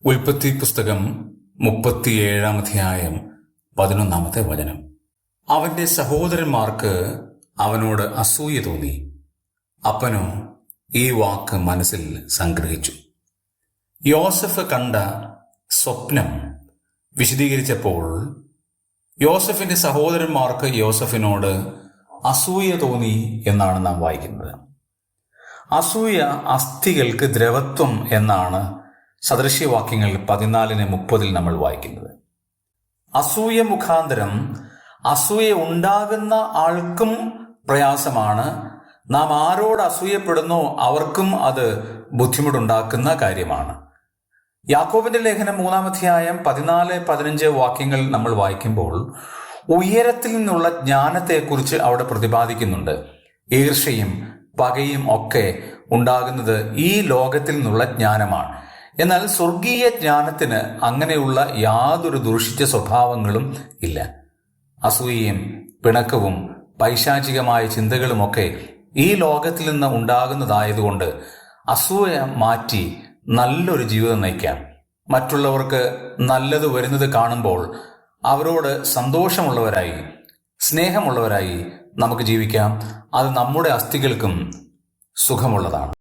ഉൽപ്പത്തി പുസ്തകം 37 അധ്യായം 11 വചനം. അവന്റെ സഹോദരന്മാർക്ക് അവനോട് അസൂയ തോന്നി. അപ്പനോ ഈ വാക്ക് മനസ്സിൽ സംഗ്രഹിച്ചു. യോസഫ് കണ്ട സ്വപ്നം വിശദീകരിച്ചപ്പോൾ യോസഫിന്റെ സഹോദരന്മാർക്ക് യോസഫിനോട് അസൂയ തോന്നി എന്നാണ് നാം വായിക്കുന്നത്. അസൂയ അസ്ഥികൾക്ക് ദ്രവത്വം എന്നാണ് സദൃശ്യവാക്യങ്ങൾ 14:30 നമ്മൾ വായിക്കുന്നത്. അസൂയ മുഖാന്തരം അസൂയ ഉണ്ടാകുന്ന ആൾക്കും പ്രയാസമാണ്. നാം ആരോട് അസൂയപ്പെടുന്നോ അവർക്കും അത് ബുദ്ധിമുട്ടുണ്ടാക്കുന്ന കാര്യമാണ്. യാക്കോബിന്റെ ലേഖനം 3 അധ്യായം 14-15 വാക്യങ്ങൾ നമ്മൾ വായിക്കുമ്പോൾ ഉയരത്തിൽ നിന്നുള്ള ജ്ഞാനത്തെക്കുറിച്ച് അവിടെ പ്രതിപാദിക്കുന്നുണ്ട്. ഈർഷ്യയും പകയും ഒക്കെ ഉണ്ടാകുന്നത് ഈ ലോകത്തിൽ നിന്നുള്ള ജ്ഞാനമാണ്. എന്നാൽ സ്വർഗീയ ജ്ഞാനത്തിന് അങ്ങനെയുള്ള യാതൊരു ദൂഷിച്ച സ്വഭാവങ്ങളും ഇല്ല. അസൂയയും പിണക്കവും പൈശാചികമായ ചിന്തകളുമൊക്കെ ഈ ലോകത്തിൽ നിന്ന് ഉണ്ടാകുന്നതായതുകൊണ്ട് അസൂയ മാറ്റി നല്ലൊരു ജീവിതം നയിക്കാം. മറ്റുള്ളവർക്ക് നല്ലത് വരുന്നത് കാണുമ്പോൾ അവരോട് സന്തോഷമുള്ളവരായി സ്നേഹമുള്ളവരായി നമുക്ക് ജീവിക്കാം. അത് നമ്മുടെ അസ്ഥികൾക്കും സുഖമുള്ളതാണ്.